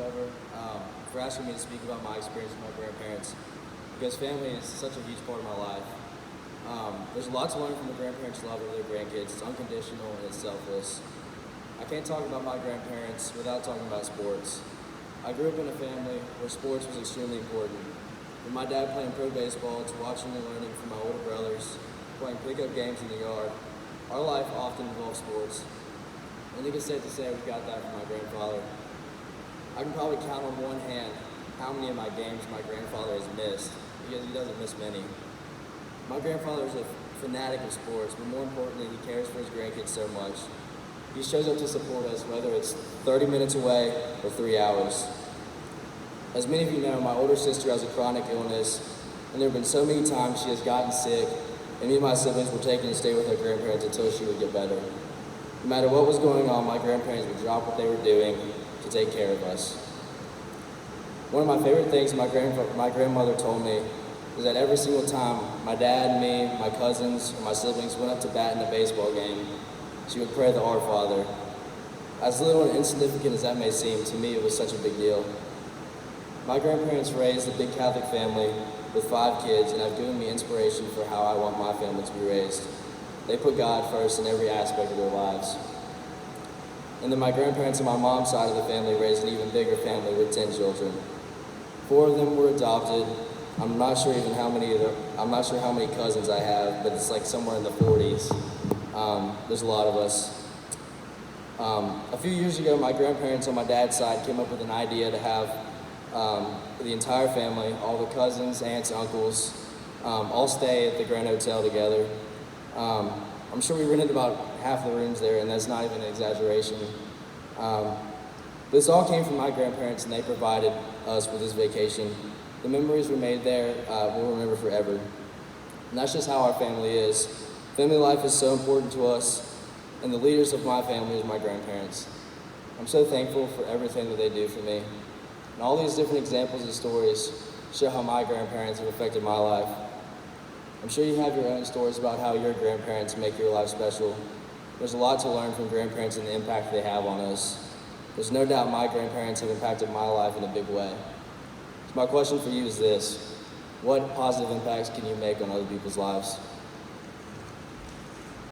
Trevor, for asking me to speak about my experience with my grandparents, because family is such a huge part of my life. There's a lot to learn from the grandparents' love of their grandkids. It's unconditional and it's selfless. I can't talk about my grandparents without talking about sports. I grew up in a family where sports was extremely important. From my dad playing pro baseball to watching and learning from my older brothers, playing pickup games in the yard, our life often involved sports. I think it's safe to say we got that from my grandfather. I can probably count on one hand how many of my games my grandfather has missed, because he doesn't miss many. My grandfather is a fanatic of sports, but more importantly, he cares for his grandkids so much. He shows up to support us, whether it's 30 minutes away or 3 hours. As many of you know, my older sister has a chronic illness, and there have been so many times she has gotten sick, and me and my siblings were taken to stay with her grandparents until she would get better. No matter what was going on, my grandparents would drop what they were doing to take care of us. One of my favorite things my grandmother told me is that every single time my dad, me, my cousins, or my siblings went up to bat in a baseball game, she would pray the Our Father. As little and insignificant as that may seem, to me it was such a big deal. My grandparents raised a big Catholic family with 5 kids and have given me inspiration for how I want my family to be raised. They put God first in every aspect of their lives. And then my grandparents on my mom's side of the family raised an even bigger family with 10 children. 4 of them were adopted. I'm not sure how many cousins I have, but it's like somewhere in the 40s. There's a lot of us. A few years ago, my grandparents on my dad's side came up with an idea to have the entire family, all the cousins, aunts, uncles, all stay at the Grand Hotel together. I'm sure we rented about half the rooms there, and that's not even an exaggeration. This all came from my grandparents, and they provided us with this vacation. The memories we made there, we'll remember forever. And that's just how our family is. Family life is so important to us, and the leaders of my family is my grandparents. I'm so thankful for everything that they do for me. And all these different examples and stories show how my grandparents have affected my life. I'm sure you have your own stories about how your grandparents make your life special. There's a lot to learn from grandparents and the impact they have on us. There's no doubt my grandparents have impacted my life in a big way. So my question for you is this: what positive impacts can you make on other people's lives?